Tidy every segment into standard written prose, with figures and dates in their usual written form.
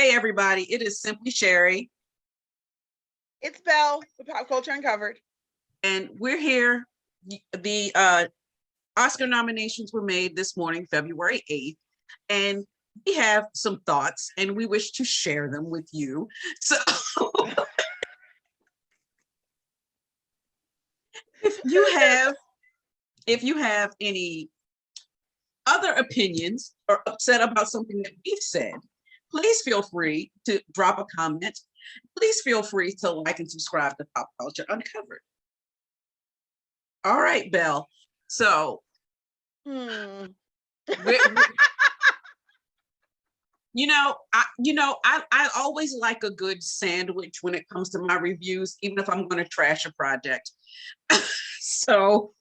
Hey, everybody, it is Simply Sherri. It's Belle, the Pop Culture Uncovered. And we're here. The Oscar nominations were made this morning, February 8th. And we have some thoughts and we wish to share them with you. So if you have any other opinions or upset about something that we've said, please feel free to drop a comment. Please feel free to like and subscribe to Pop Culture Uncovered. All right, Belle. So, I always like a good sandwich when it comes to my reviews, even if I'm going to trash a project. So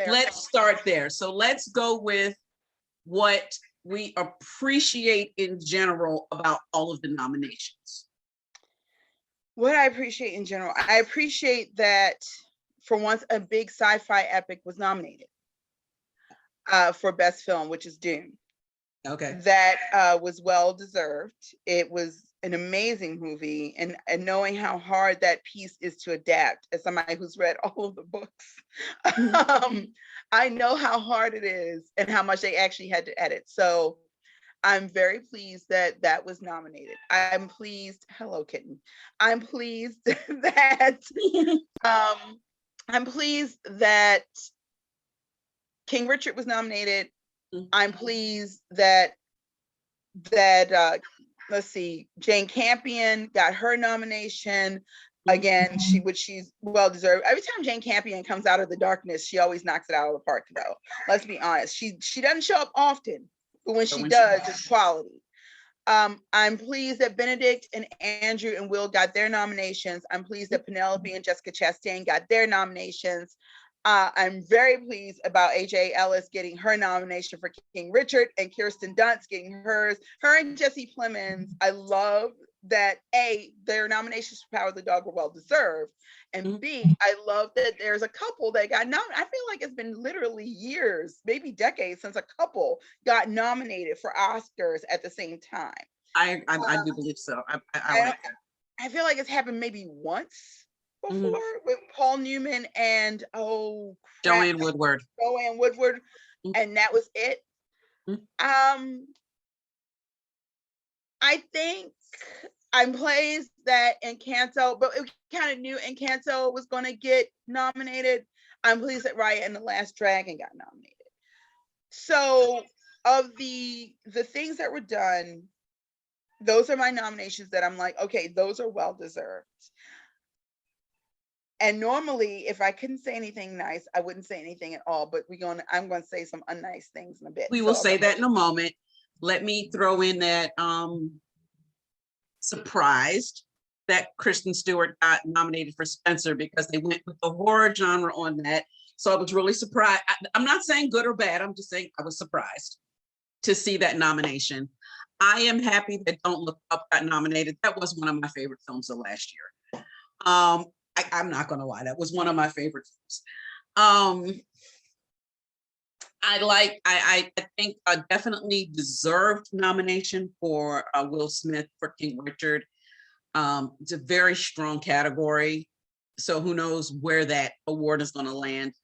let's start there. So let's go with what we appreciate in general about all of the nominations. What I appreciate in general, I appreciate that for once a big sci-fi epic was nominated for Best Film, which is Dune. Okay. That was well deserved. It was an amazing movie, and knowing how hard that piece is to adapt, as somebody who's read all of the books, I know how hard it is and how much they actually had to edit. So I'm very pleased that that was nominated. I'm pleased. Hello, kitten. I'm pleased that I'm pleased that King Richard was nominated. I'm pleased that let's see, Jane Campion got her nomination. Again, she's well deserved. Every time Jane Campion comes out of the darkness, she always knocks it out of the park, though. Let's be honest. She doesn't show up often, but when she does, it's quality. I'm pleased that Benedict and Andrew and Will got their nominations. I'm pleased that Penelope and Jessica Chastain got their nominations. I'm very pleased about AJ Ellis getting her nomination for King Richard and Kirsten Dunst getting hers. Her and Jesse Plemons, I love that A, their nominations for Power of the Dog were well deserved. And B, I love that there's a couple that got nominated. I feel like it's been literally years, maybe decades, since a couple got nominated for Oscars at the same time. I do believe so. I like that. I feel like it's happened maybe once before with Paul Newman and Joanne Woodward. And that was it. I think I'm pleased that Encanto, but we kind of knew Encanto was going to get nominated. I'm pleased that Raya and the Last Dragon got nominated. So of the things that were done, those are my nominations that I'm like, okay, those are well deserved. And normally, if I couldn't say anything nice, I wouldn't say anything at all. But I'm going to say some unnice things in a bit. We will say that in a moment. Let me throw in that surprised that Kristen Stewart got nominated for Spencer, because they went with the horror genre on that. So I was really surprised. I'm not saying good or bad. I'm just saying I was surprised to see that nomination. I am happy that Don't Look Up got nominated. That was one of my favorite films of last year. I'm not going to lie. That was one of my favorite films. I think a definitely deserved nomination for Will Smith for King Richard. It's a very strong category. So who knows where that award is going to land.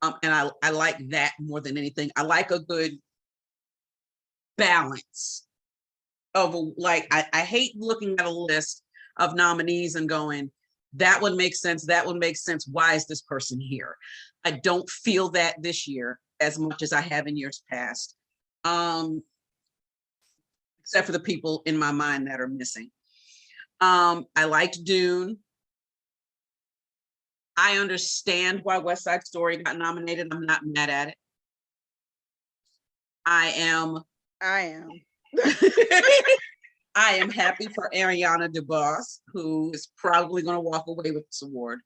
And I like that more than anything. I like a good balance of I hate looking at a list of nominees and going, that one makes sense. That one makes sense. Why is this person here? I don't feel that this year as much as I have in years past, except for the people in my mind that are missing. I liked Dune. I understand why West Side Story got nominated. I'm not mad at it. I am I am happy for Ariana DeBose, who is probably going to walk away with this award,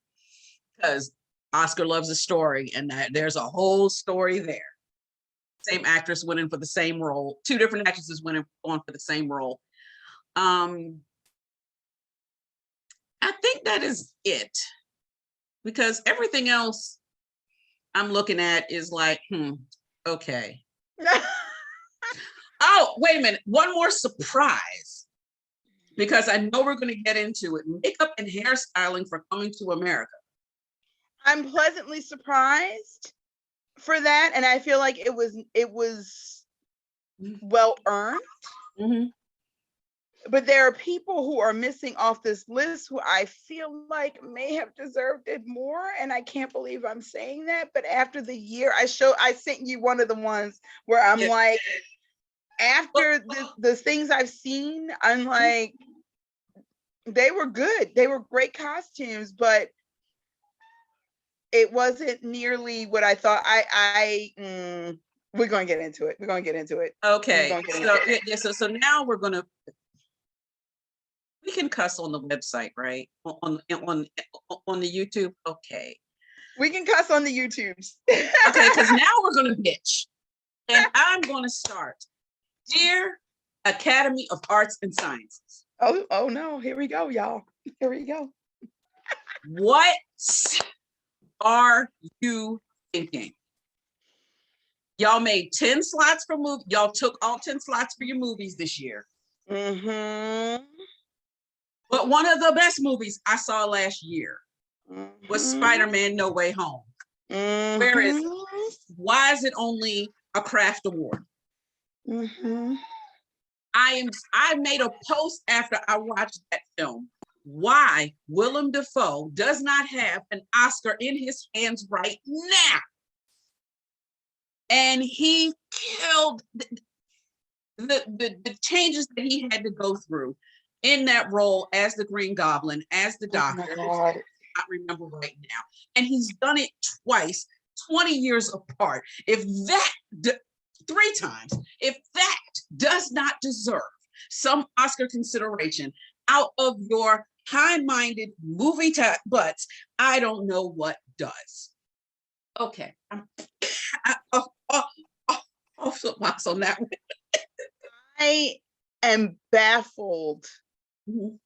because Oscar loves a story, and there's a whole story there. Same actress winning for the same role. Two different actresses winning on for the same role. I think that is it, because everything else I'm looking at is like, okay. Oh, wait a minute. One more surprise. because I know we're going to get into it. Makeup and hairstyling for Coming to America. I'm pleasantly surprised for that, and I feel like it was well earned. Mm-hmm. But there are people who are missing off this list who I feel like may have deserved it more, and I can't believe I'm saying that. But after the year, I sent you one of the ones where I'm like, after the things I've seen, I'm like, they were good. They were great costumes, but it wasn't nearly what I thought. We're going to get into it. We're going to get into it. Okay. So now we can cuss on the website, right? On the YouTube. Okay. We can cuss on the YouTubes. Okay, because now we're going to bitch. And I'm going to start. Dear Academy of Arts and Sciences. Oh no, here we go, y'all. Here we go. What are you thinking? Y'all made 10 slots for movies. Y'all took all 10 slots for your movies this year. Mm-hmm. But one of the best movies I saw last year was Spider-Man No Way Home. Mm-hmm. Why is it only a craft award? Mm-hmm. I made a post after I watched that film. Why Willem Dafoe does not have an Oscar in his hands right now. And he killed the changes that he had to go through in that role as the Green Goblin, as the Doctor. I cannot remember right now. And he's done it twice, 20 years apart. If that, 3 times, if that does not deserve some Oscar consideration out of your high-minded movie butts, I don't know what does. Okay. Soapbox on that one. I am baffled. Mm-hmm.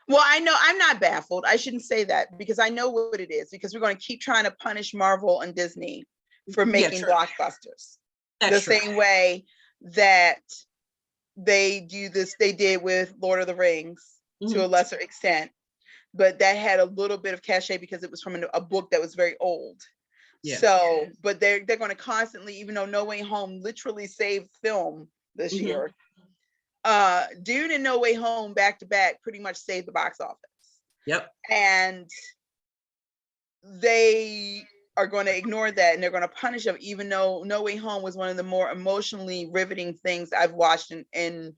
Well, I know I'm not baffled. I shouldn't say that because I know what it is, because we're going to keep trying to punish Marvel and Disney for making blockbusters. The same way that they did with Lord of the Rings to a lesser extent, but that had a little bit of cachet because it was from a book that was very old. Yeah. So, but they're going to constantly, even though No Way Home literally saved film this year, Dune and No Way Home back to back pretty much saved the box office. Yep. And they are going to ignore that, and they're going to punish them, even though No Way Home was one of the more emotionally riveting things I've watched in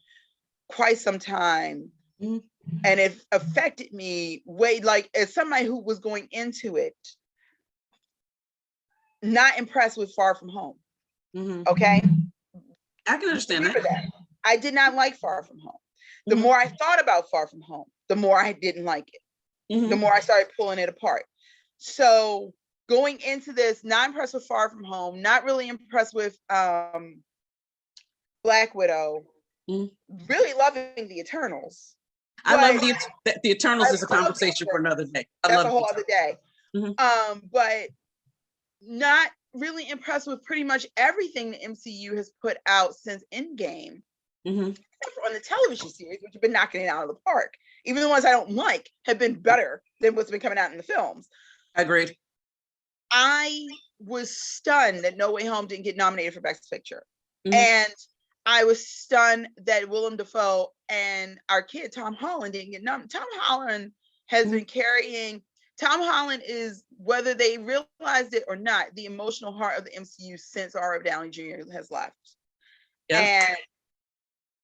quite some time. Mm-hmm. And it affected me way, like, as somebody who was going into it not impressed with Far From Home. Mm-hmm. Okay. I can understand that. I did not like Far From Home. The more I thought about Far From Home, the more I didn't like it. Mm-hmm. The more I started pulling it apart. So going into this, not impressed with Far From Home, not really impressed with Black Widow, really loving the Eternals. I love the Eternals is a conversation for another day. That's a whole other day. Mm-hmm. But not really impressed with pretty much everything the MCU has put out since Endgame. Mm-hmm. On the television series, which have been knocking it out of the park. Even the ones I don't like have been better than what's been coming out in the films. Agreed. I was stunned that No Way Home didn't get nominated for Best Picture. Mm-hmm. And I was stunned that Willem Dafoe and our kid, Tom Holland, didn't get nominated. Tom Holland has been carrying, Tom Holland is, whether they realized it or not, the emotional heart of the MCU since R.F. Downey Jr. has left. Yeah. And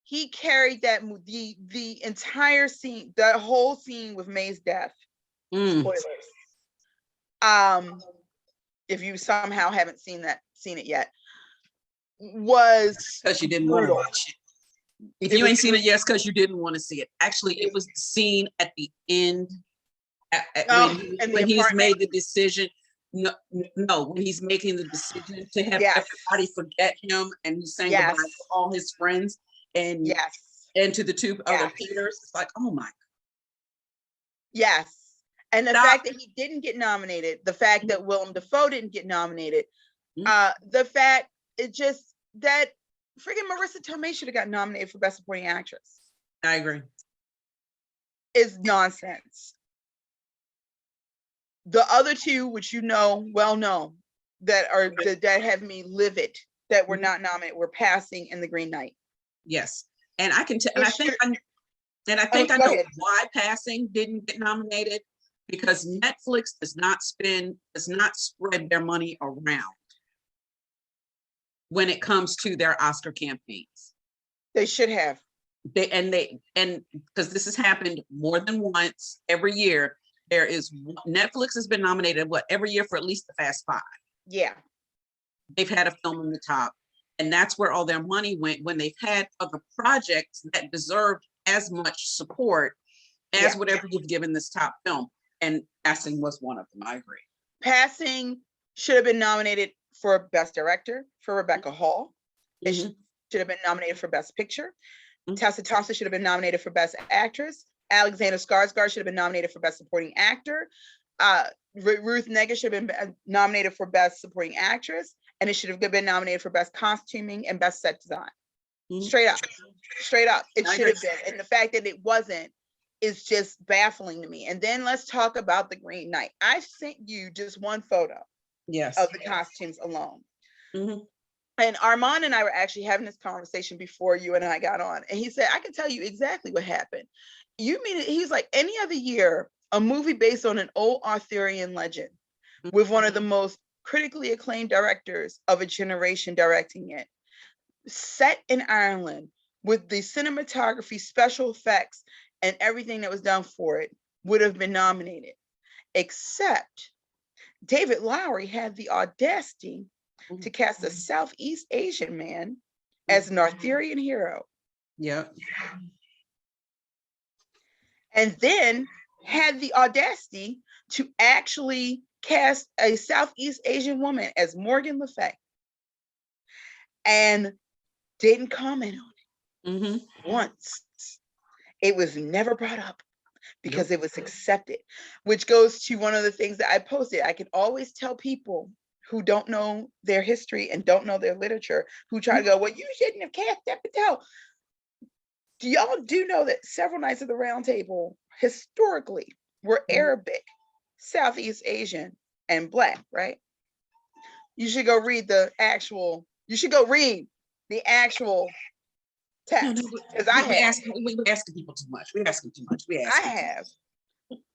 he carried that, the entire scene, the whole scene with May's death. Spoilers. If you somehow haven't seen it yet, was because you didn't want to watch it. If you ain't seen it, yes, because you didn't want to see it. Actually, it was seen at the end when he's made the decision. No, when he's making the decision to have everybody forget him, and he's saying goodbye to all his friends, and and to the 2 other Peters. It's like, oh my. Yes. And the fact that he didn't get nominated, the fact that Willem Dafoe didn't get nominated, the fact that freaking Marissa Tomei should have got nominated for Best Supporting Actress. I agree. is nonsense. The other two, which well know, that have me livid that were not nominated, were Passing and The Green Knight. Yes, and I can tell, and I think I know why Passing didn't get nominated, because Netflix does not spread their money around when it comes to their Oscar campaigns. They should have. And because this has happened more than once every year. Netflix has been nominated every year for at least the past 5. Yeah. They've had a film in the top, and that's where all their money went when they've had other projects that deserved as much support as whatever you've given this top film. And Passing was one of them. I agree. Passing should have been nominated for Best Director for Rebecca Hall. It should have been nominated for Best Picture. Tessa Thompson should have been nominated for Best Actress. Alexander Skarsgård should have been nominated for Best Supporting Actor. Ruth Negga should have been nominated for Best Supporting Actress, and it should have been nominated for Best Costuming and Best Set Design. Straight up, it should have been. And the fact that it wasn't is just baffling to me. And then let's talk about The Green Knight. I sent you just one photo of the costumes alone. And Armand and I were actually having this conversation before you and I got on. And he said, I can tell you exactly what happened. He's like, any other year, a movie based on an old Arthurian legend with one of the most critically acclaimed directors of a generation directing it, set in Ireland with the cinematography, special effects, and everything that was done for it, would have been nominated. Except David Lowery had the audacity to cast a Southeast Asian man as an Arthurian hero. Yeah. And then had the audacity to actually cast a Southeast Asian woman as Morgan Le Fay, and didn't comment on it once. It was never brought up because it was accepted, which goes to one of the things that I posted. I can always tell people who don't know their history and don't know their literature, who try to go, well, you shouldn't have cast Dev Patel. Do y'all know that several Knights of the Round Table historically were Arabic, Southeast Asian, and Black, right? You should go read the actual text, because I have. We're asking people too much. We're asking too much. I have.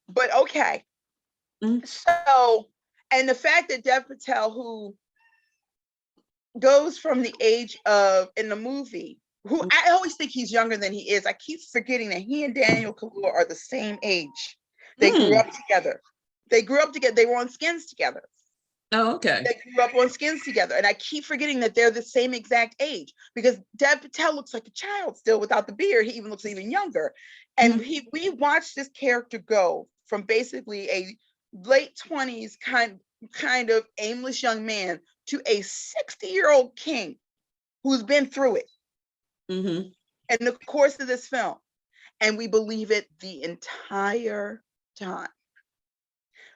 But okay. So, and the fact that Dev Patel, who goes from the age of, in the movie, who I always think he's younger than he is. I keep forgetting that he and Daniel Kaluuya are the same age. They grew up together. They were on Skins together. Oh, okay. They grew up on Skins together. And I keep forgetting that they're the same exact age, because Dev Patel looks like a child still without the beard. He even looks even younger. And we watched this character go from basically a late 20s kind of aimless young man to a 60-year-old king who's been through it. In the course of this film, and we believe it the entire time.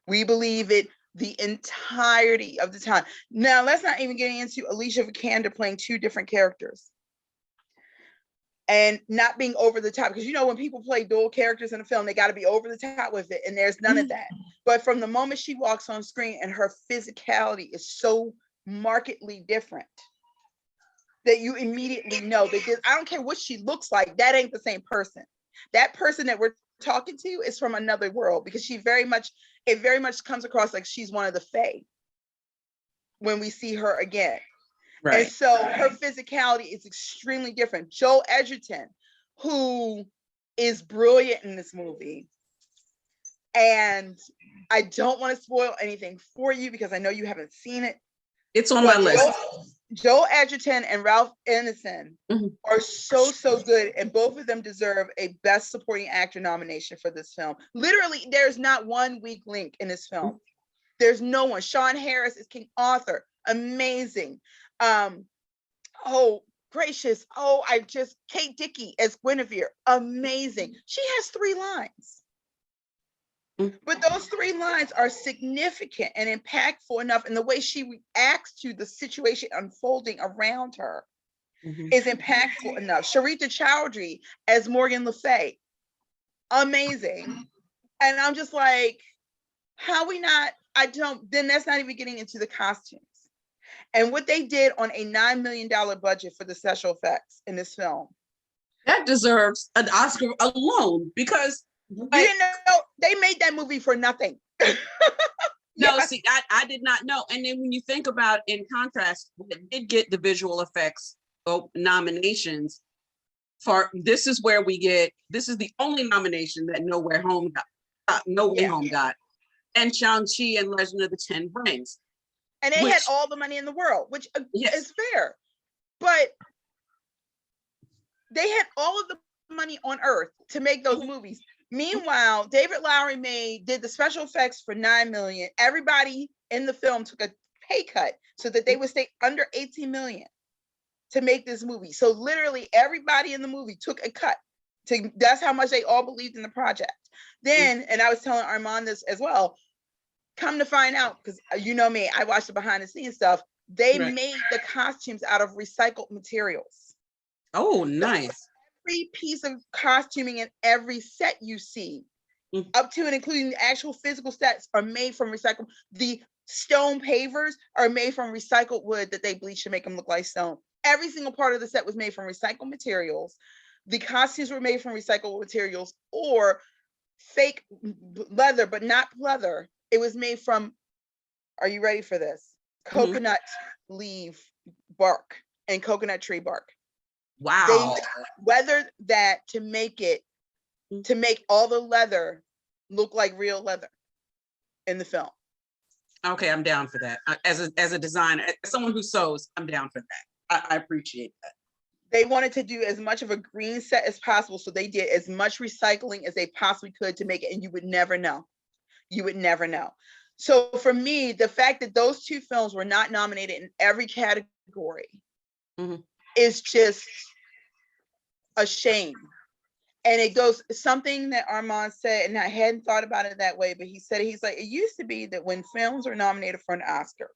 We believe it the entirety of the time. Now, let's not even get into Alicia Vikander playing 2 different characters and not being over the top, because when people play dual characters in a film, they got to be over the top with it, and there's none of that. But from the moment she walks on screen, and her physicality is so markedly different, that you immediately know, because I don't care what she looks like, that ain't the same person. That person that we're talking to is from another world, because it very much comes across like she's one of the Fae when we see her again. Right. And so her physicality is extremely different. Joel Edgerton, who is brilliant in this movie, and I don't want to spoil anything for you because I know you haven't seen it. It's on my list. Joel Edgerton and Ralph Ineson are so good, and both of them deserve a Best Supporting Actor nomination for this film. Literally, there's not one weak link in this film. There's no one. Sean Harris is King Arthur, amazing. Oh gracious! Kate Dickie as Guinevere, amazing. She has 3 lines. But those 3 lines are significant and impactful enough, and the way she reacts to the situation unfolding around her is impactful enough. Sharita Chowdhury as Morgan Le Fay, amazing. And I'm just like, how we not, then that's not even getting into the costumes. And what they did on a $9 million budget for the special effects in this film. That deserves an Oscar alone, because you didn't know they made that movie for nothing. No, see, I did not know. And then when you think about, in contrast, it did get the visual effects nominations for, this is the only nomination that No Way Home got. And Shang-Chi and Legend of the Ten Rings. And they had all the money in the world, which is fair. But they had all of the money on earth to make those movies. Meanwhile, David Lowery did the special effects for $9 million. Everybody in the film took a pay cut so that they would stay under $18 million to make this movie. So literally everybody in the movie took a cut. That's how much they all believed in the project. Then, and I was telling Armand this as well, come to find out, because you know me, I watched the behind the scenes stuff. They made the costumes out of recycled materials. Oh, nice. Every piece of costuming and every set you see, up to and including the actual physical sets, are made from recycled. The stone pavers are made from recycled wood that they bleach to make them look like stone. Every single part of the set was made from recycled materials. The costumes were made from recycled materials or fake leather, but not leather. It was made from, are you ready for this? Coconut leaf bark and coconut tree bark. Wow. They weathered that to make all the leather look like real leather in the film. Okay, I'm down for that. As a designer, as someone who sews, I'm down for that. I appreciate that. They wanted to do as much of a green set as possible, so they did as much recycling as they possibly could to make it, and you would never know. You would never know. So for me, the fact that those two films were not nominated in every category is just a shame. And it goes, something that Armand said, and I hadn't thought about it that way, but he said, he's like, it used to be that when films were nominated for an Oscar,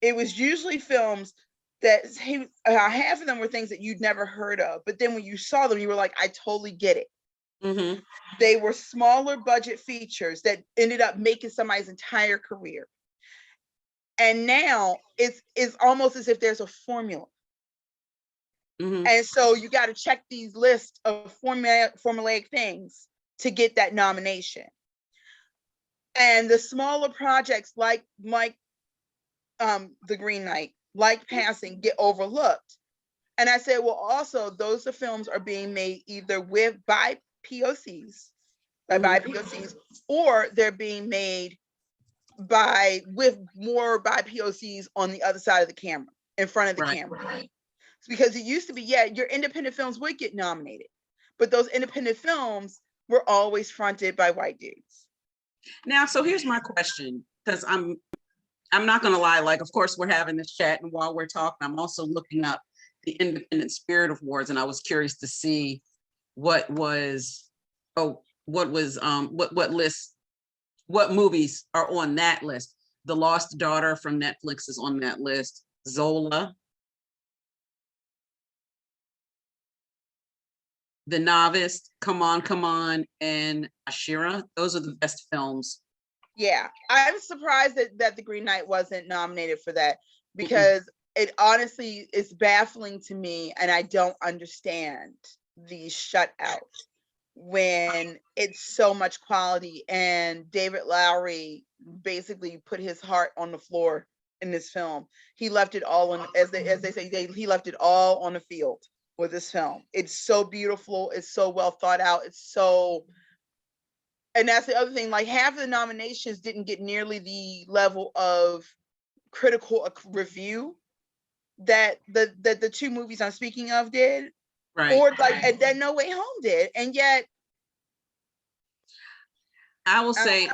it was usually films that half of them were things that you'd never heard of. But then when you saw them, you were like, I totally get it. They were smaller budget features that ended up making somebody's entire career. And now it's almost as if there's a formula. And so you got to check these lists of formulaic things to get that nomination. And the smaller projects like The Green Knight, like Passing, get overlooked. And I said, well, also those films are being made either by POCs, or they're being made with more by POCs on the other side of the camera, in front of the camera. Because it used to be, your independent films would get nominated, but those independent films were always fronted by white dudes. Now, so here's my question, because I'm not going to lie, like, of course, we're having this chat, and while we're talking, I'm also looking up the Independent Spirit Awards, and I was curious to see what movies are on that list. The Lost Daughter from Netflix is on that list. Zola, The Novice, Come On, and Ashira. Those are the best films. Yeah, I'm surprised that The Green Knight wasn't nominated for that, because it honestly is baffling to me, and I don't understand these shutouts when it's so much quality. And David Lowery basically put his heart on the floor in this film. He left it all on, as they say, he left it all on the field with this film. It's so beautiful. It's so well thought out. And that's the other thing, like half of the nominations didn't get nearly the level of critical review that the two movies I'm speaking of did. Right. Or and then No Way Home did. And yet, I will say,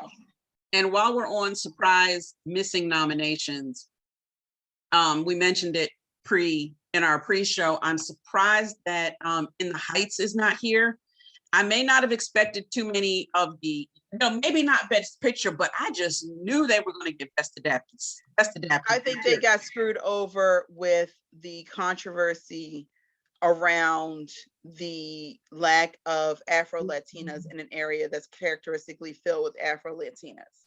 and while we're on surprise missing nominations, we mentioned it in our pre-show. I'm surprised that In the Heights is not here. I may not have expected too many of maybe not Best Picture, but I just knew they were going to get Best Adapted. I think they got screwed over with the controversy around the lack of Afro-Latinas in an area that's characteristically filled with Afro-Latinas.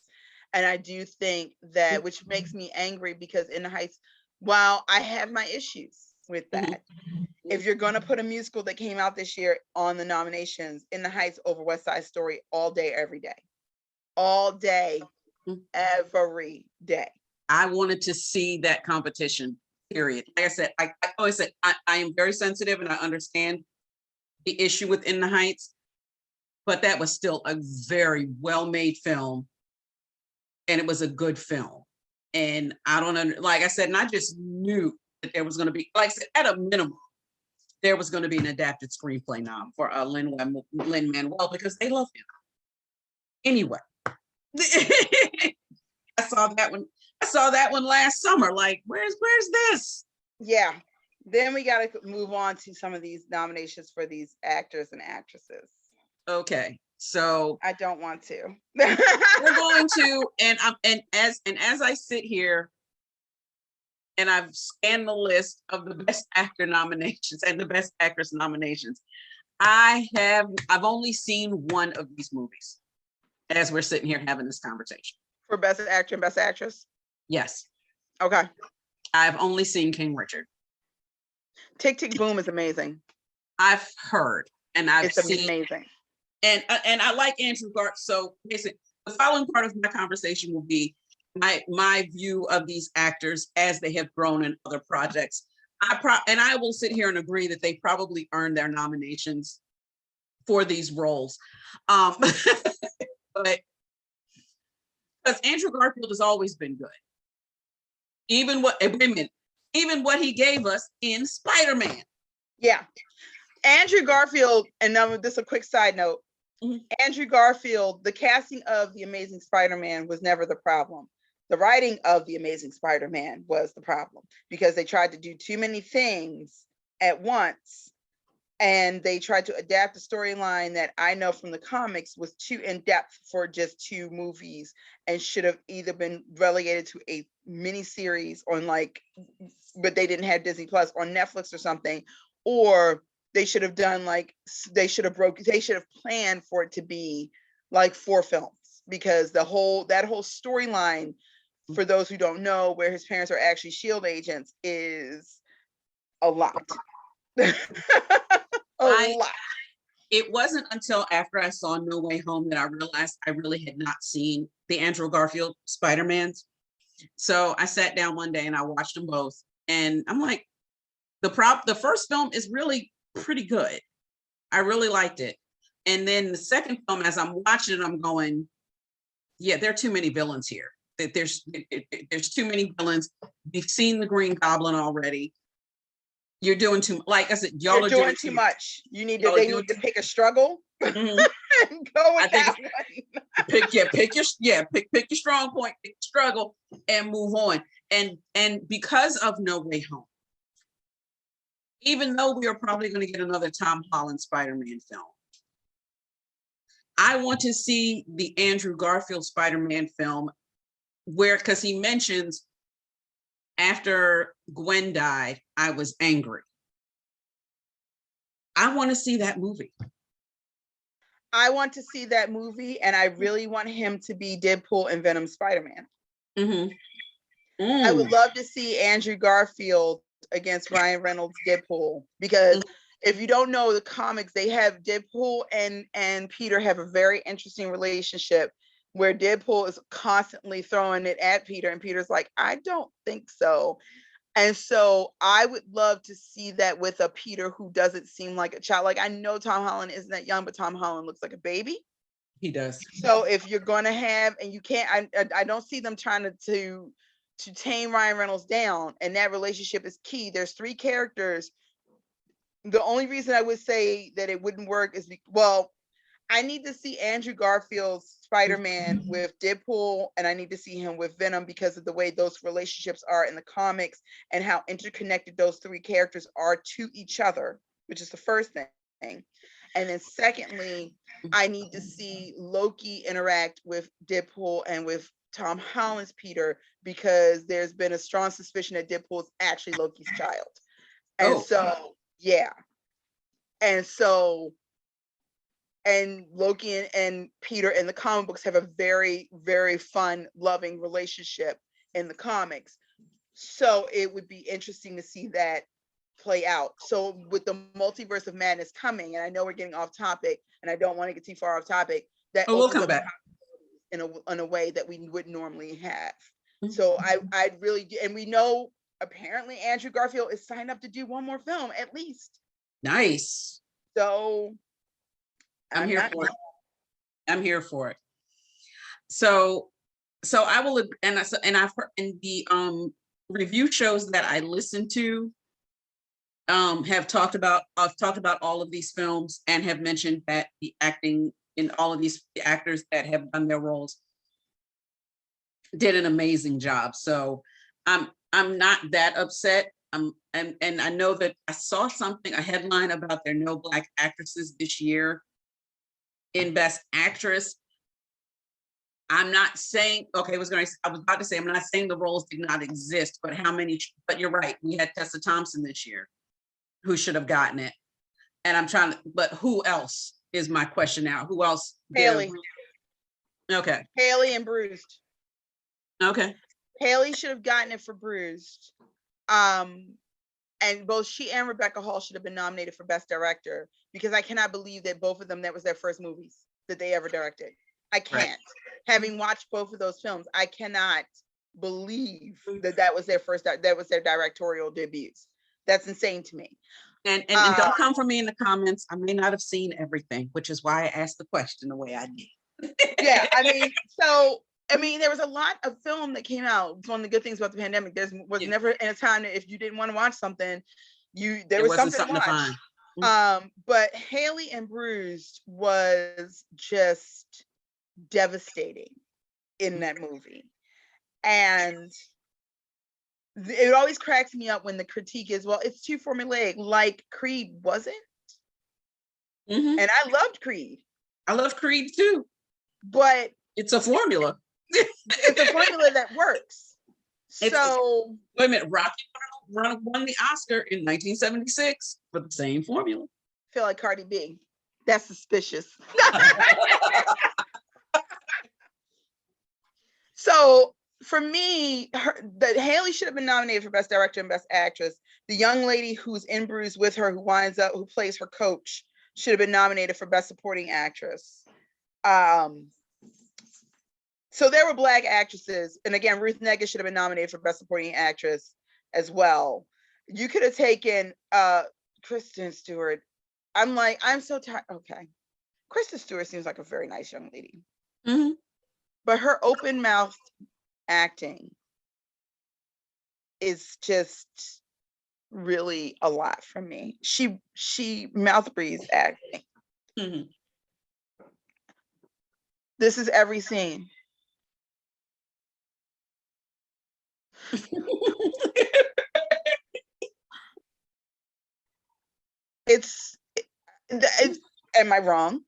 And I do think that, which makes me angry, because In the Heights, while I have my issues with that, if you're going to put a musical that came out this year on the nominations, In the Heights over West Side Story all day, every day. All day, every day. I wanted to see that competition, period. Like I said, I always said, I am very sensitive and I understand the issue with In the Heights, but that was still a very well-made film. And it was a good film. And I don't like I said, and I just knew that there was going to be, like I said, at a minimum, there was going to be an adapted screenplay nom for Lin-Manuel, because they love him. Anyway, I saw that one last summer. Like, where's this? Yeah. Then we got to move on to some of these nominations for these actors and actresses. Okay, so I don't want to. we're going to, and as I sit here and I've scanned the list of the best actor nominations and the best actress nominations, I've only seen one of these movies as we're sitting here having this conversation. For best actor and best actress? Yes. Okay. I've only seen King Richard. Tick, Tick, Boom is amazing. I've heard and I've seen. It's amazing. And I like Andrew Garfield. So basically, the following part of my conversation will be my view of these actors as they have grown in other projects. I will sit here and agree that they probably earned their nominations for these roles. But because Andrew Garfield has always been good. Even what he gave us in Spider-Man. Yeah. Andrew Garfield, and now this is a quick side note. Andrew Garfield, the casting of The Amazing Spider-Man was never the problem. The writing of The Amazing Spider-Man was the problem, because they tried to do too many things at once, and they tried to adapt a storyline that I know from the comics was too in-depth for just 2 movies, and should have either been relegated to a mini-series on, like, but they didn't have Disney Plus, on Netflix or something, or they should have done, like, they should have planned for it to be like 4 films, because that whole storyline, for those who don't know, where his parents are actually SHIELD agents, is a lot. Lot. It wasn't until after I saw No Way Home that I realized I really had not seen the Andrew Garfield Spider-Mans. So I sat down one day and I watched them both, and I'm like, the first film is really pretty good. I really liked it. And then the second film, as I'm watching it, I'm going, yeah, there are too many villains here. There's too many villains. We've seen the Green Goblin already. You're doing too, like I said, y'all are doing too much. They need to pick a struggle. And go with that one. pick your strong point, pick struggle, and move on. And because of No Way Home, even though we are probably going to get another Tom Holland Spider-Man film, I want to see the Andrew Garfield Spider-Man film, because he mentions, after Gwen died, I was angry. I want to see that movie. I want to see that movie, and I really want him to be Deadpool and Venom Spider-Man. I would love to see Andrew Garfield against Ryan Reynolds Deadpool, because if you don't know the comics, they have Deadpool and Peter have a very interesting relationship, where Deadpool is constantly throwing it at Peter, and Peter's like, I don't think so. And so I would love to see that with a Peter who doesn't seem like a child. Like, I know Tom Holland isn't that young, but Tom Holland looks like a baby. He does. So if you're going to have, and you can't, I don't see them trying to tame Ryan Reynolds down, and that relationship is key. There's 3 characters. The only reason I would say that it wouldn't work is, I need to see Andrew Garfield's Spider-Man with Deadpool, and I need to see him with Venom, because of the way those relationships are in the comics and how interconnected those 3 characters are to each other, which is the first thing. And then secondly, I need to see Loki interact with Deadpool and with Tom Holland's Peter, because there's been a strong suspicion that Deadpool is actually Loki's child. And so, yeah. And so, and Loki and Peter in the comic books have a very, very fun, loving relationship in the comics. So it would be interesting to see that play out. So with the multiverse of madness coming, and I know we're getting off topic, and I don't want to get too far off topic, that we'll come back in a way that we would normally have. Mhm. So I'd really, and we know apparently Andrew Garfield is signed up to do one more film at least. Nice. So I'm here for it. I'm here for it. So I will, and I've heard in the review shows that I listen to have talked about, I've talked about all of these films and have mentioned that the acting in all of these actors that have done their roles did an amazing job. So I'm not that upset. And I know that I saw a headline about there are no Black actresses this year in Best Actress. I'm not saying, okay, I was about to say, I'm not saying the roles did not exist, but but you're right. We had Tessa Thompson this year who should have gotten it. And but who else is my question now? Who else? Haley. Okay. Haley and Bruised. Okay. Haley should have gotten it for Bruised. And both she and Rebecca Hall should have been nominated for Best Director, because I cannot believe that both of them, that was their first movies that they ever directed. I can't. Right. Having watched both of those films, I cannot believe that was their directorial debuts. That's insane to me. And don't come for me in the comments. I may not have seen everything, which is why I asked the question the way I did. Yeah, I mean, there was a lot of film that came out. It's one of the good things about the pandemic. There was never in a time that if you didn't want to watch something, there was something to watch. Mm-hmm. But Haley and Bruised was just devastating in that movie. And it always cracks me up when the critique is, well, it's too formulaic, like Creed wasn't. Mm-hmm. And I loved Creed. I love Creed too. But it's a formula. It's a formula that works. So wait a minute, Rocky won the Oscar in 1976 for the same formula. I feel like Cardi B. That's suspicious. So for me, that Haley should have been nominated for Best Director and Best Actress. The young lady who's in Bruce with her, who plays her coach, should have been nominated for Best Supporting Actress. So there were Black actresses, and again, Ruth Negga should have been nominated for Best Supporting Actress as well. You could have taken Kristen Stewart. I'm so tired. Okay, Kristen Stewart seems like a very nice young lady. Mm-hmm. But her open mouth acting is just really a lot for me. She mouth breathes acting. Mm-hmm. This is every scene. It's am I wrong?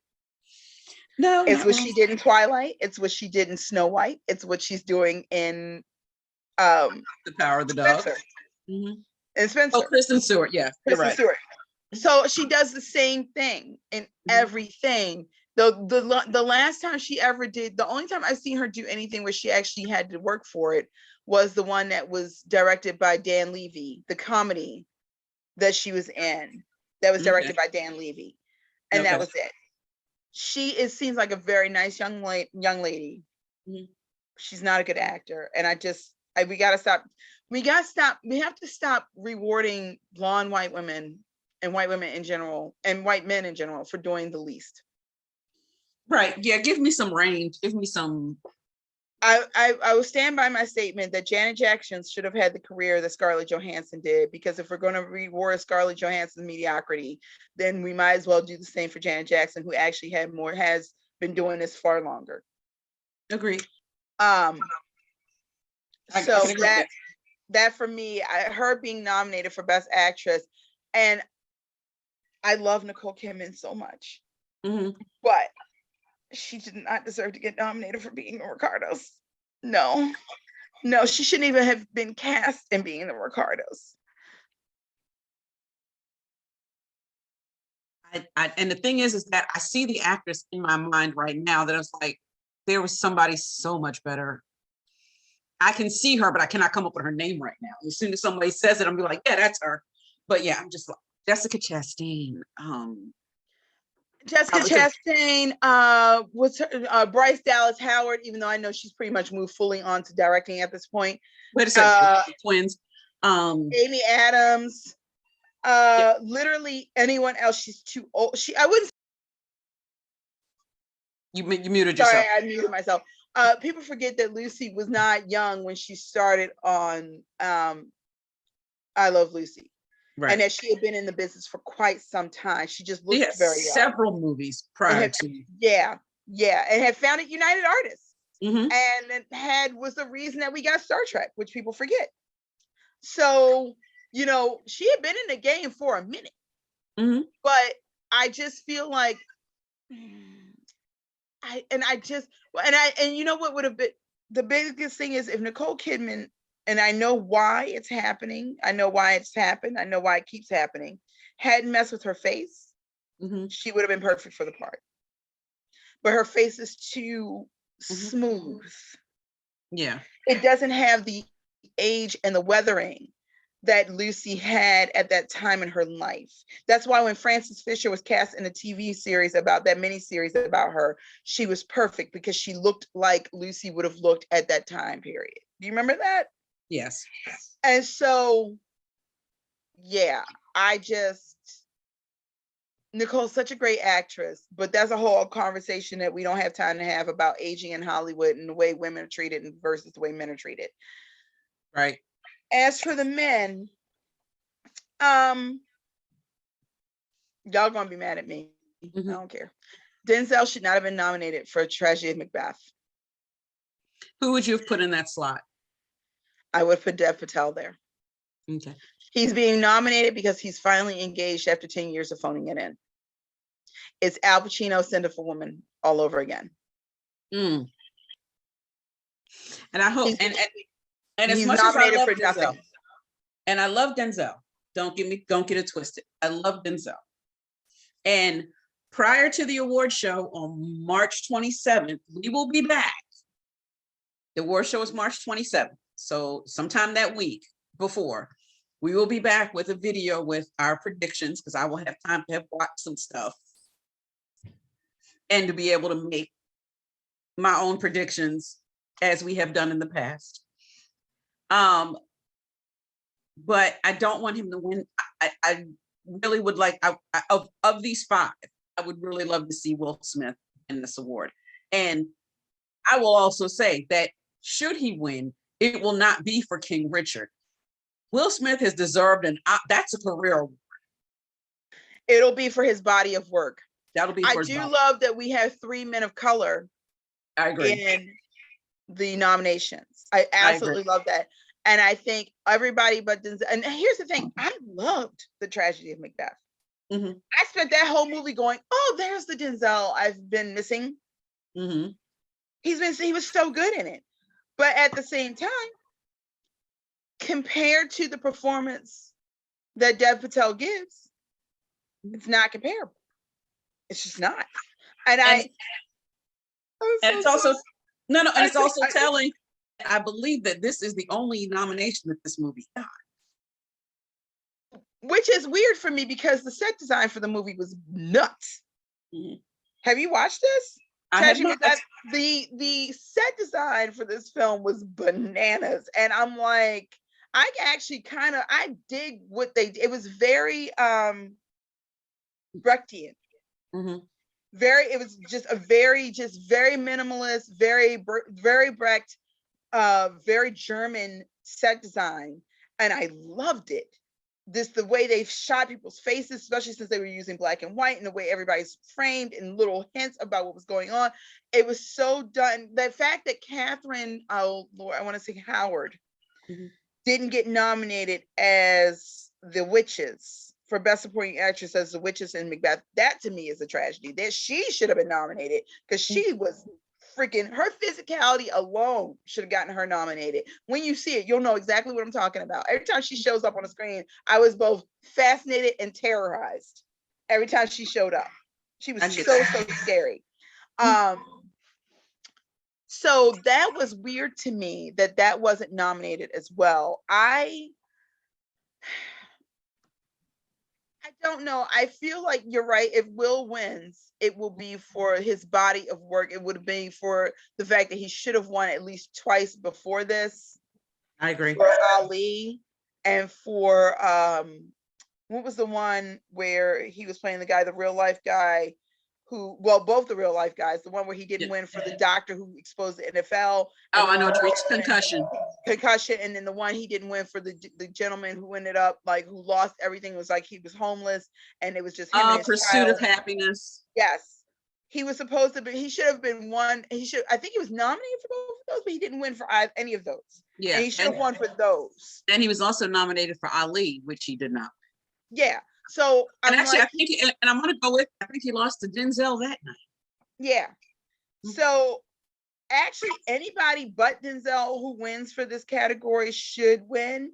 No, it's what she did in Twilight. It's what she did in Snow White. It's what she's doing in The Power of the Dog. Mm-hmm. And Spencer. Oh, Kristen Stewart. Yeah, Kristen Stewart. So she does the same thing in everything. The last time she ever did, the only time I've seen her do anything where she actually had to work for it was the one that was directed by Dan Levy, the comedy that she was in. That was directed by Dan Levy, and that was it. She seems like a very nice young lady. Mm-hmm. She's not a good actor, and we gotta stop. We have to stop rewarding blonde white women and white women in general and white men in general for doing the least. Right. Yeah. Give me some range. Give me some. I will stand by my statement that Janet Jackson should have had the career that Scarlett Johansson did, because if we're going to reward Scarlett Johansson's mediocrity, then we might as well do the same for Janet Jackson, who actually has been doing this far longer. Agree. So that for me, her being nominated for Best Actress, and I love Nicole Kidman so much, but she did not deserve to get nominated for Being the Ricardos. No, she shouldn't even have been cast in Being the Ricardos. And the thing is that I see the actress in my mind right now that I was like, there was somebody so much better. I can see her, but I cannot come up with her name right now. As soon as somebody says it, I'm be like, yeah, that's her. But yeah, I'm just like Jessica Chastain. Jessica Chastain, what's her, Bryce Dallas Howard, even though I know she's pretty much moved fully on to directing at this point. Wait a second, twins. Amy Adams, literally anyone else. She's too old. I wouldn't. You muted yourself. Sorry, I muted myself. People forget that Lucy was not young when she started on I Love Lucy. Right. And that she had been in the business for quite some time. She just looked very young. Several movies prior to. Yeah, and had founded United Artists. And it was the reason that we got Star Trek, which people forget. So, you know, she had been in the game for a minute. But I just feel like and you know what would have been the biggest thing is if Nicole Kidman, and I know why it's happening, I know why it's happened, I know why it keeps happening, hadn't messed with her face, she would have been perfect for the part. But her face is too smooth. Yeah. It doesn't have the age and the weathering that Lucy had at that time in her life. That's why when Frances Fisher was cast in a TV series about that miniseries about her, she was perfect because she looked like Lucy would have looked at that time period. Do you remember that? Yes. And so, yeah, Nicole's such a great actress, but that's a whole conversation that we don't have time to have about aging in Hollywood and the way women are treated versus the way men are treated. Right. As for the men, y'all gonna be mad at me. I don't care. Denzel should not have been nominated for Tragedy of Macbeth. Who would you have put in that slot? I would put Dev Patel there. Okay. He's being nominated because he's finally engaged after 10 years of phoning it in. It's Al Pacino, Send for Woman all over again. And I hope, and as he's much as I love for Denzel, nothing. And I love Denzel. Don't get it twisted. I love Denzel. And prior to the award show on March 27th, we will be back. The award show is March 27th. So sometime that week before, we will be back with a video with our predictions because I will have time to have watched some stuff and to be able to make my own predictions as we have done in the past. But I don't want him to win. I really would like, of these 5, I would really love to see Will Smith in this award. And I will also say that should he win, it will not be for King Richard. Will Smith has deserved that's a career award. It'll be for his body of work. That'll be I do love that we have 3 men of color in the nominations. I absolutely love that. And I think everybody but Denzel, and here's the thing, I loved The Tragedy of Macbeth. I spent that whole movie going, oh, there's the Denzel I've been missing. He was so good in it. But at the same time, compared to the performance that Dev Patel gives, it's not comparable. It's just not. And it's also telling. I believe that this is the only nomination that this movie got. Which is weird for me because the set design for the movie was nuts. Have you watched this? The set design for this film was bananas. And I'm like, I dig what they did. It was very Brechtian. It was just very minimalist, very Brecht, very German set design. And I loved it. The way they shot people's faces, especially since they were using black and white, and the way everybody's framed and little hints about what was going on. It was so done. The fact that Catherine, I want to say Howard, didn't get nominated as the witches for Best Supporting Actress as the witches in Macbeth, that to me is a tragedy. That she should have been nominated because she was freaking, her physicality alone should have gotten her nominated. When you see it, you'll know exactly what I'm talking about. Every time she shows up on the screen, I was both fascinated and terrorized. every time she showed up. She was I get so that. scary. So that was weird to me that wasn't nominated as well. I don't know. I feel like you're right. If Will wins, it will be for his body of work. It would be for the fact that he should have won at least twice before this. I agree. For Ali, and for what was the one where he was playing the guy, the real life guy, who, well, both the real life guys, the one where he didn't win for the doctor who exposed the NFL. Oh, I know what you mean. Concussion. Concussion, and then the one he didn't win for the gentleman who ended up like who lost everything. It was like he was homeless, and it was just him and his Pursuit child. of Happiness. Yes, he was supposed to be. He should have been one. He should. I think he was nominated for both of those, but he didn't win for any of those. Yeah, and he should have won for those. And he was also nominated for Ali, which he did not. Yeah. So and actually, like, I think, and I'm gonna go with. I think he lost to Denzel that night. Yeah. So actually, anybody but Denzel who wins for this category should win.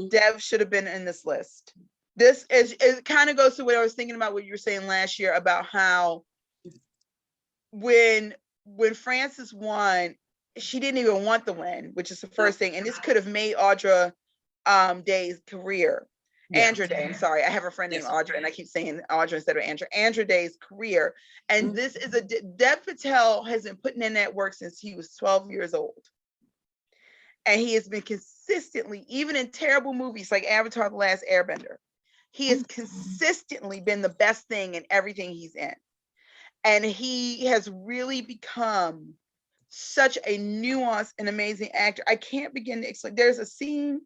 Dev should have been in this list. This is, it kind of goes to what I was thinking about what you were saying last year about how when Frances won, she didn't even want the win, which is the first thing. And this could have made Audra Day's career. Andra Day, I'm sorry. I have a friend named Audra, and I keep saying Audra instead of Andra. Andra Day's career. And this is Dev Patel has been putting in that work since he was 12 years old. And he has been consistently, even in terrible movies like Avatar: The Last Airbender, he has consistently been the best thing in everything he's in. And he has really become such a nuanced and amazing actor. I can't begin to explain. There's a scene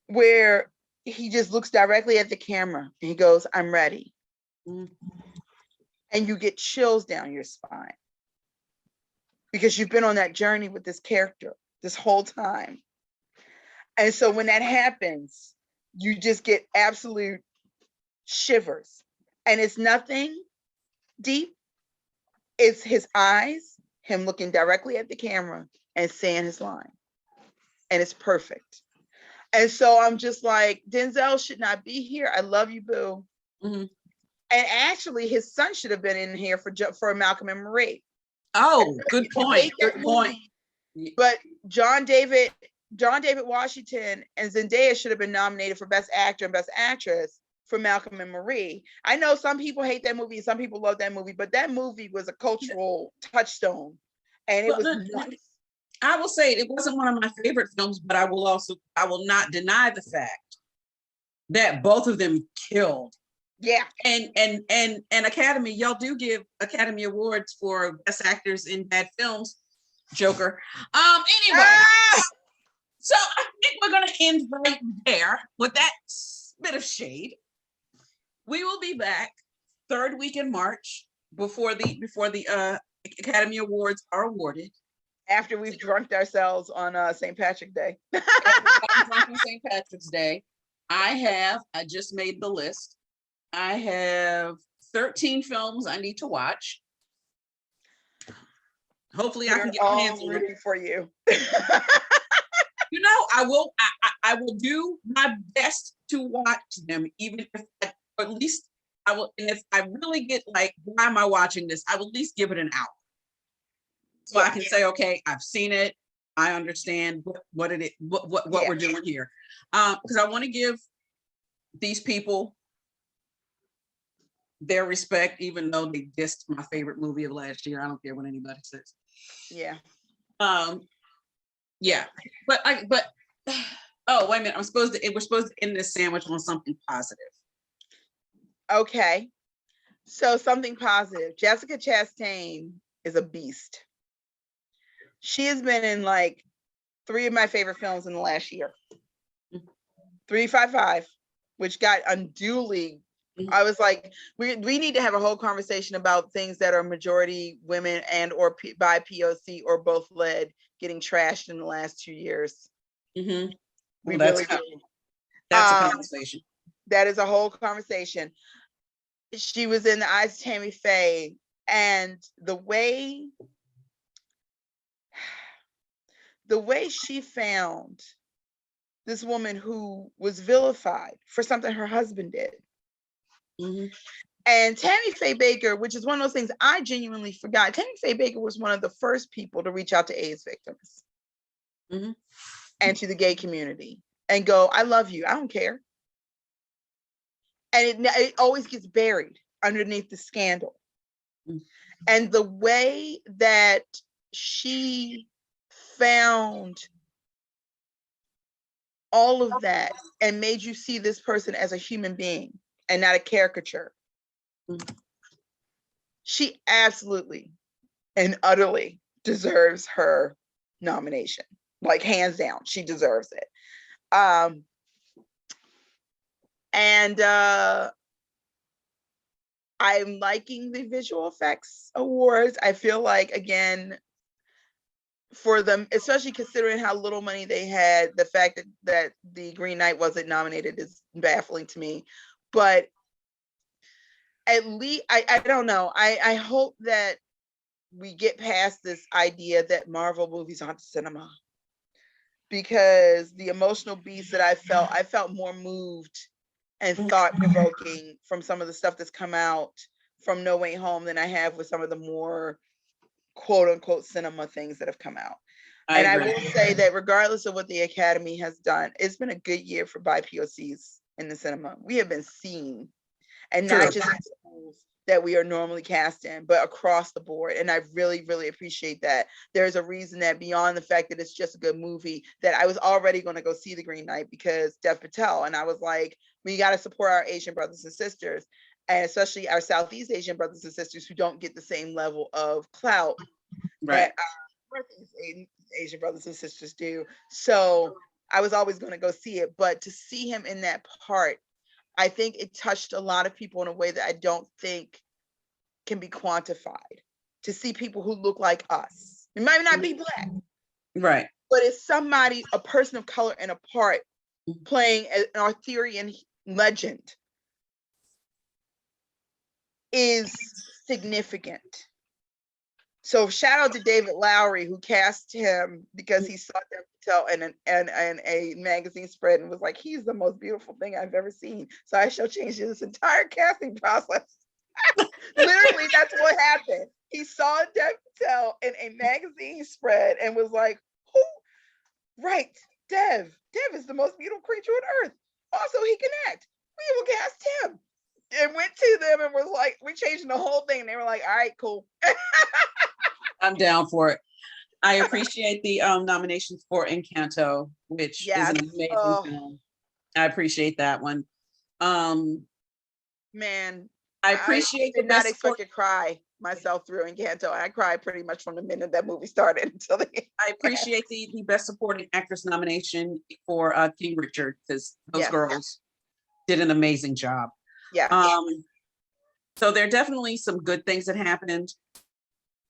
where he just looks directly at the camera and he goes, "I'm ready." And you get chills down your spine because you've been on that journey with this character this whole time. And so when that happens, you just get absolute shivers. And it's nothing deep. It's his eyes, him looking directly at the camera and saying his line. And it's perfect. And so I'm just like, Denzel should not be here. I love you, boo. And actually, his son should have been in here for Malcolm and Marie. Oh, good point. Good point. But John David Washington and Zendaya should have been nominated for Best Actor and Best Actress for Malcolm and Marie. I know some people hate that movie, some people love that movie, but that movie was a cultural touchstone, and it was nuts. I will say it wasn't one of my favorite films, but I will not deny the fact that both of them killed. Yeah. And Academy, y'all do give Academy Awards for Best Actors in bad films. Joker. Anyway, so I think we're gonna end right there with that bit of shade. We will be back third week in March before the Academy Awards are awarded. After we've drunk ourselves on St. Patrick's Day. On St. Patrick's Day. I just made the list. I have 13 films I need to watch. Hopefully I can get my hands on it for you. You know, I will do my best to watch them, even if at least I will. And if I really get like, why am I watching this? I will at least give it an hour. So I can say, okay, I've seen it. I understand what we're doing here. Because I want to give these people their respect, even though they dissed my favorite movie of last year. I don't care what anybody says. Yeah. Yeah. But oh, wait a minute. We're supposed to end this sandwich on something positive. Okay. So something positive. Jessica Chastain is a beast. She has been in like 3 of my favorite films in the last year. 355, which got unduly. I was like, we need to have a whole conversation about things that are majority women and or by POC or both led getting trashed in the last 2 years. Well, We that's really do. That's a conversation. That is a whole conversation. She was in The Eyes of Tammy Faye, and the way she found this woman who was vilified for something her husband did, Mhm. And Tammy Faye Baker, which is one of those things I genuinely forgot. Tammy Faye Baker was one of the first people to reach out to AIDS victims Mhm. and to the gay community and go, I love you. I don't care. And it always gets buried underneath the scandal. Mm. And the way that she found all of that and made you see this person as a human being and not a caricature. Mm. She absolutely and utterly deserves her nomination. Like hands down, she deserves it. And I'm liking the visual effects awards. I feel like, again, for them, especially considering how little money they had, the fact that the Green Knight wasn't nominated is baffling to me. But at least I don't know. I hope that we get past this idea that Marvel movies aren't cinema, because the emotional beats that I felt more moved and thought-provoking from some of the stuff that's come out from No Way Home than I have with some of the more quote-unquote cinema things that have come out. And I will say that regardless of what the Academy has done, it's been a good year for BIPOCs in the cinema. We have been seen, and not just in schools that we are normally cast in, but across the board. And I really, really appreciate that. There's a reason that beyond the fact that it's just a good movie, that I was already going to go see The Green Knight because Dev Patel, and I was like, we got to support our Asian brothers and sisters, and especially our Southeast Asian brothers and sisters who don't get the same level of clout that our Asian brothers and sisters do. So I was always going to go see it, but to see him in that part, I think it touched a lot of people in a way that I don't think can be quantified. To see people who look like us, it might not be Black, Right, but it's somebody, a person of color in a part playing an Arthurian legend, is significant. So shout out to David Lowery, who cast him because he saw Dev Patel in a magazine spread and was like, he's the most beautiful thing I've ever seen. So I shall change this entire casting process. Literally, that's what happened. He saw Dev Patel in a magazine spread and was like, who? Right, Dev. Dev is the most beautiful creature on earth. Also, he can act. We will cast him. And went to them and was like, we changing the whole thing. And they were like, all right, cool. I'm down for it. I appreciate the nominations for Encanto, which is an amazing film. I appreciate that one. Man, I appreciate I did not expect to cry myself through Encanto. I cried pretty much from the minute that movie started until the end. I appreciate the Best Supporting Actress nomination for King Richard, because those girls did an amazing job. Yeah. So there are definitely some good things that happened.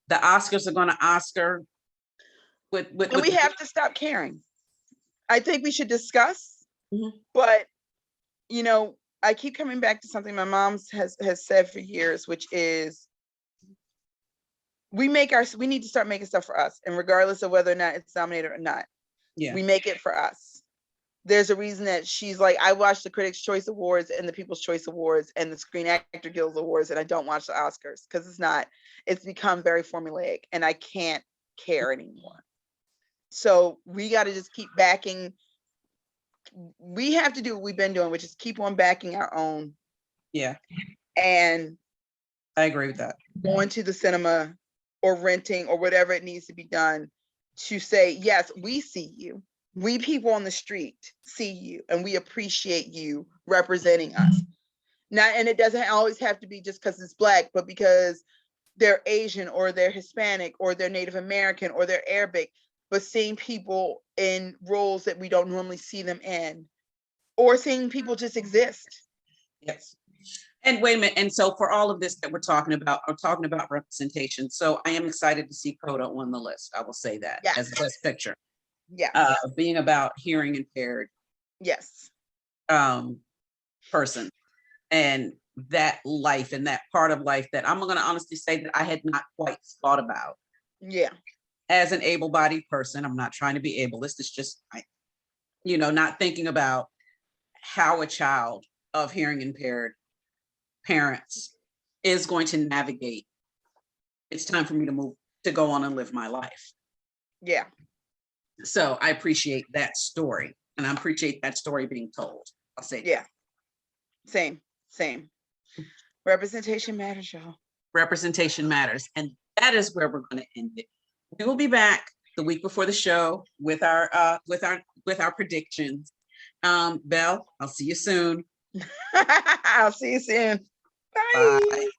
The Oscars are going to Oscar. And we have to stop caring. I think we should discuss, but you know, I keep coming back to something my mom has said for years, which is we need to start making stuff for us, and regardless of whether or not it's nominated or not, we make it for us. There's a reason that she's like, I watch the Critics' Choice Awards and the People's Choice Awards and the Screen Actor Guild Awards, and I don't watch the Oscars because it's become very formulaic and I can't care anymore. So we got to just keep backing. We have to do what we've been doing, which is keep on backing our own. Yeah. And I agree with that. Going to the cinema or renting or whatever it needs to be done to say, yes, we see you. We people on the street see you and we appreciate you representing us. And it doesn't always have to be just because it's Black, but because they're Asian or they're Hispanic or they're Native American or they're Arabic, but seeing people in roles that we don't normally see them in, or seeing people just exist. Yes. And wait a minute. And so for all of this that we're talking about representation. So I am excited to see Coda on the list. I will say that as the best picture. Yeah. Being about hearing impaired. Yes. Person. And that life and that part of life that I'm going to honestly say that I had not quite thought about. Yeah. As an able-bodied person, I'm not trying to be ableist. It's just, not thinking about how a child of hearing impaired parents is going to navigate. It's time for me to go on and live my life. Yeah. So I appreciate that story, and I appreciate that story being told. I'll say Yeah. Same. Representation matters, y'all. Representation matters, and that is where we're going to end it. We will be back the week before the show with our predictions. Belle, I'll see you soon. I'll see you soon. Bye. Bye.